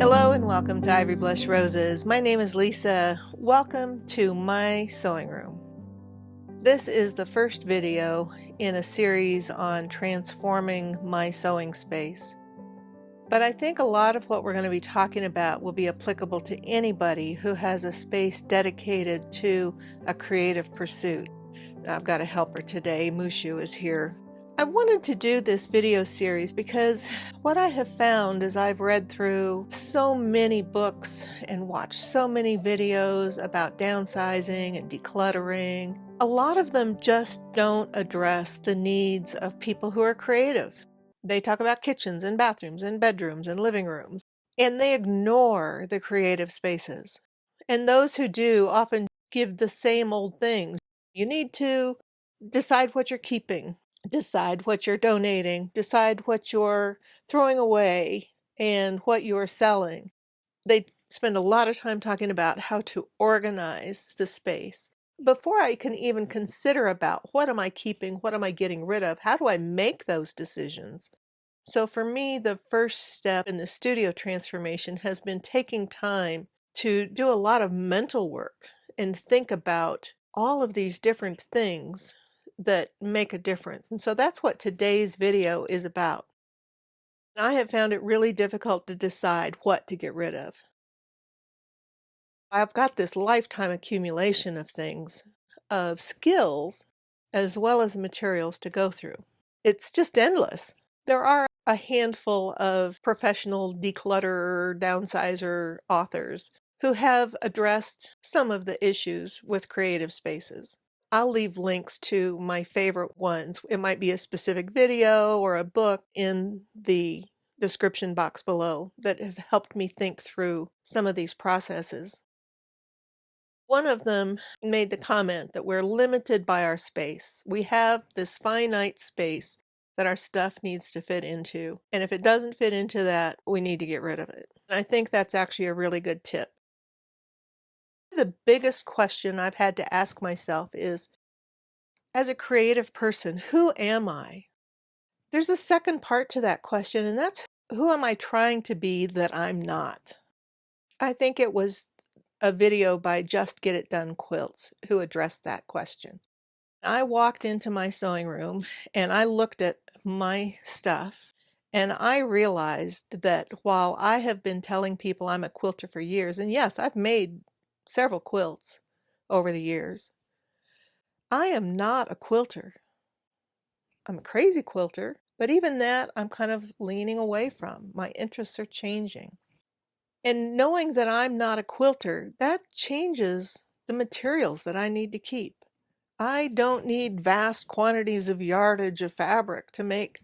Hello and welcome to Ivory Blush Roses. My name is Lisa. Welcome to my sewing room. This is the first video in a series on transforming my sewing space. But I think a lot of what we're going to be talking about will be applicable to anybody who has a space dedicated to a creative pursuit. I've got a helper today. Mushu is here. I wanted to do this video series because what I have found is I've read through so many books and watched so many videos about downsizing and decluttering. A lot of them just don't address the needs of people who are creative. They talk about kitchens and bathrooms and bedrooms and living rooms, and they ignore the creative spaces. And those who do often give the same old things. You need to decide what you're keeping. Decide what you're donating, decide what you're throwing away, and what you're selling. They spend a lot of time talking about how to organize the space. Before I can even consider about what am I keeping, what am I getting rid of, how do I make those decisions? So for me, the first step in the studio transformation has been taking time to do a lot of mental work and think about all of these different things that make a difference. And so that's what today's video is about. I have found it really difficult to decide what to get rid of. I've got this lifetime accumulation of things, of skills, as well as materials to go through. It's just endless. There are a handful of professional declutterer, downsizer authors who have addressed some of the issues with creative spaces. I'll leave links to my favorite ones. It might be a specific video or a book in the description box below that have helped me think through some of these processes. One of them made the comment that we're limited by our space. We have this finite space that our stuff needs to fit into. And if it doesn't fit into that, we need to get rid of it. And I think that's actually a really good tip. The biggest question I've had to ask myself is, as a creative person, who am I? There's a second part to that question, and that's who am I trying to be that I'm not? I think it was a video by Just Get It Done Quilts who addressed that question. I walked into my sewing room and I looked at my stuff and I realized that while I have been telling people I'm a quilter for years, and yes, I've made several quilts over the years, I am not a quilter. I'm a crazy quilter, but even that I'm kind of leaning away from. My interests are changing. And knowing that I'm not a quilter, that changes the materials that I need to keep. I don't need vast quantities of yardage of fabric to make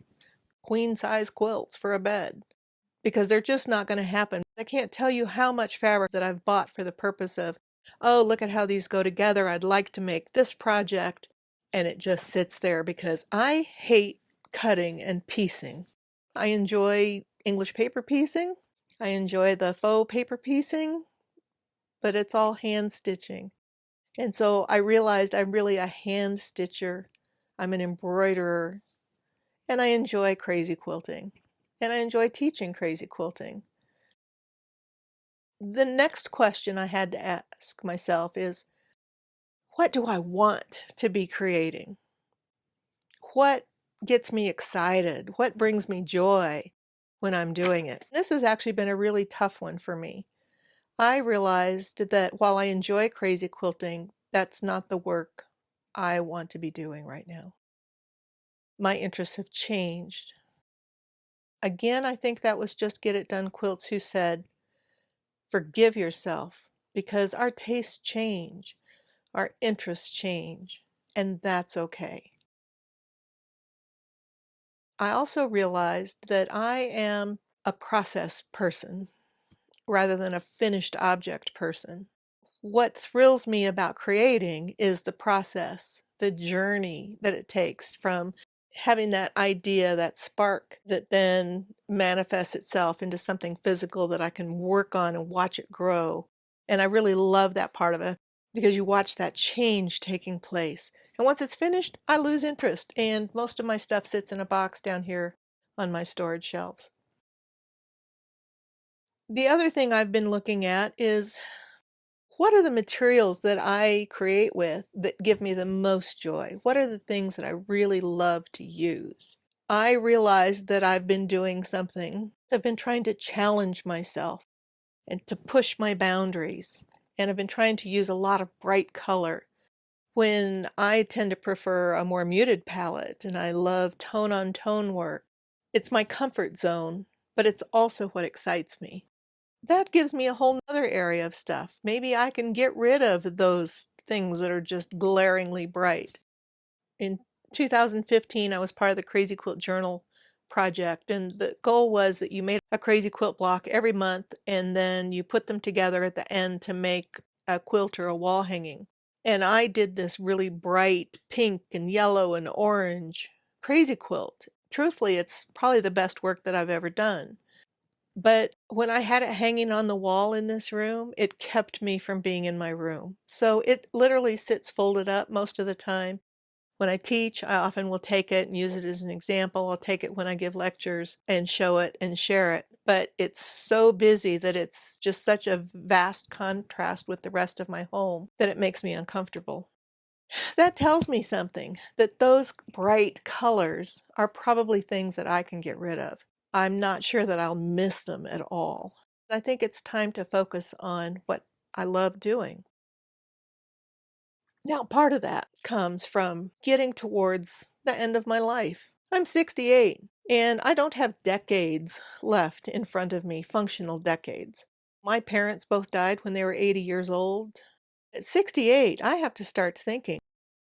queen-size quilts for a bed because they're just not going to happen. I can't tell you how much fabric that I've bought for the purpose of, oh, look at how these go together. I'd like to make this project. And it just sits there because I hate cutting and piecing. I enjoy English paper piecing. I enjoy the faux paper piecing, but it's all hand stitching. And so I realized I'm really a hand stitcher. I'm an embroiderer, and I enjoy crazy quilting. And I enjoy teaching crazy quilting. The next question I had to ask myself is, what do I want to be creating? What gets me excited? What brings me joy when I'm doing it? This has actually been a really tough one for me. I realized that while I enjoy crazy quilting, that's not the work I want to be doing right now. My interests have changed. Again, I think that was Just Get It Done Quilts who said, forgive yourself because our tastes change, our interests change, and that's okay. I also realized that I am a process person rather than a finished object person. What thrills me about creating is the process, the journey that it takes from having that idea, that spark that then manifests itself into something physical that I can work on and watch it grow. And I really love that part of it because you watch that change taking place. And once it's finished, I lose interest, and most of my stuff sits in a box down here on my storage shelves. The other thing I've been looking at is what are the materials that I create with that give me the most joy? What are the things that I really love to use? I realized that I've been doing something. I've been trying to challenge myself and to push my boundaries. And I've been trying to use a lot of bright color when I tend to prefer a more muted palette and I love tone on tone work. It's my comfort zone, but it's also what excites me. That gives me a whole nother area of stuff. Maybe I can get rid of those things that are just glaringly bright. In 2015, I was part of the Crazy Quilt Journal project, and the goal was that you made a crazy quilt block every month, and then you put them together at the end to make a quilt or a wall hanging. And I did this really bright pink and yellow and orange crazy quilt. Truthfully, it's probably the best work that I've ever done. But when I had it hanging on the wall in this room, it kept me from being in my room. So it literally sits folded up most of the time. When I teach, I often will take it and use it as an example. I'll take it when I give lectures and show it and share it. But it's so busy that it's just such a vast contrast with the rest of my home that it makes me uncomfortable. That tells me something, that those bright colors are probably things that I can get rid of. I'm not sure that I'll miss them at all. I think it's time to focus on what I love doing. Now, part of that comes from getting towards the end of my life. I'm 68, and I don't have decades left in front of me, functional decades. My parents both died when they were 80 years old. At 68, I have to start thinking,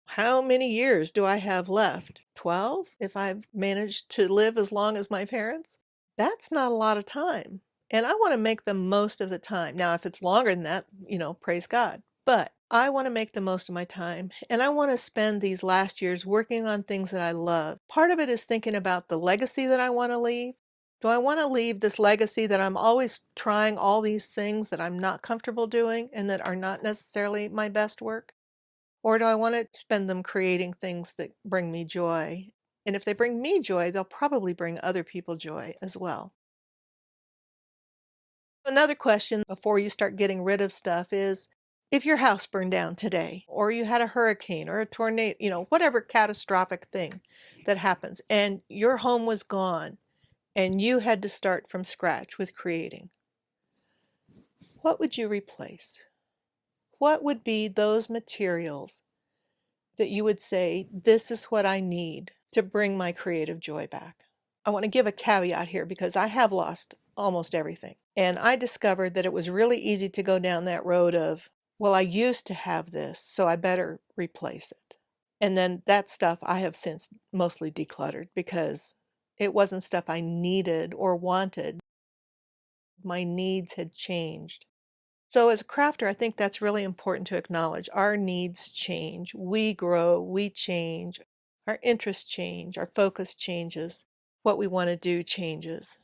how many years do I have left? 12, if I've managed to live as long as my parents? That's not a lot of time. And I want to make the most of the time. Now, if it's longer than that, praise God. But I want to make the most of my time. And I want to spend these last years working on things that I love. Part of it is thinking about the legacy that I want to leave. Do I want to leave this legacy that I'm always trying all these things that I'm not comfortable doing and that are not necessarily my best work? Or do I want to spend them creating things that bring me joy? And if they bring me joy, they'll probably bring other people joy as well. Another question before you start getting rid of stuff is, if your house burned down today, or you had a hurricane or a tornado, whatever catastrophic thing that happens, and your home was gone, and you had to start from scratch with creating, what would you replace? What would be those materials that you would say, this is what I need to bring my creative joy back? I want to give a caveat here because I have lost almost everything. And I discovered that it was really easy to go down that road of, well, I used to have this, so I better replace it. And then that stuff I have since mostly decluttered because it wasn't stuff I needed or wanted. My needs had changed. So as a crafter, I think that's really important to acknowledge. Our needs change. We grow, we change. Our interests change, our focus changes. What we want to do changes.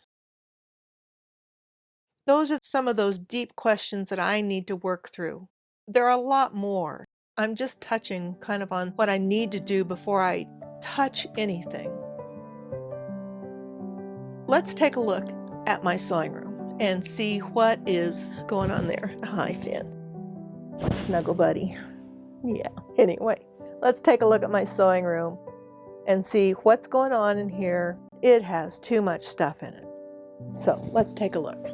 Those are some of those deep questions that I need to work through. There are a lot more. I'm just touching kind of on what I need to do before I touch anything. Let's take a look at my sewing room and see what is going on there. Hi, Finn. Snuggle buddy. Yeah. Anyway, let's take a look at my sewing room and see what's going on in here. It has too much stuff in it. So let's take a look.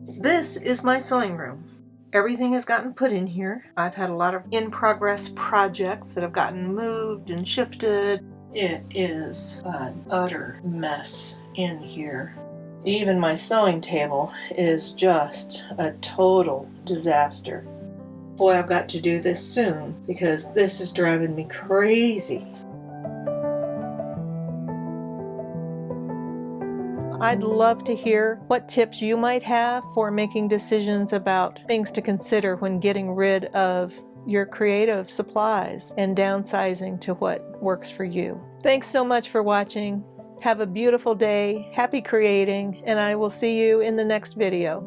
This is my sewing room. Everything has gotten put in here. I've had a lot of in-progress projects that have gotten moved and shifted. It is an utter mess in here. Even my sewing table is just a total disaster. Boy, I've got to do this soon because this is driving me crazy. I'd love to hear what tips you might have for making decisions about things to consider when getting rid of your creative supplies and downsizing to what works for you. Thanks so much for watching. Have a beautiful day, happy creating, and I will see you in the next video.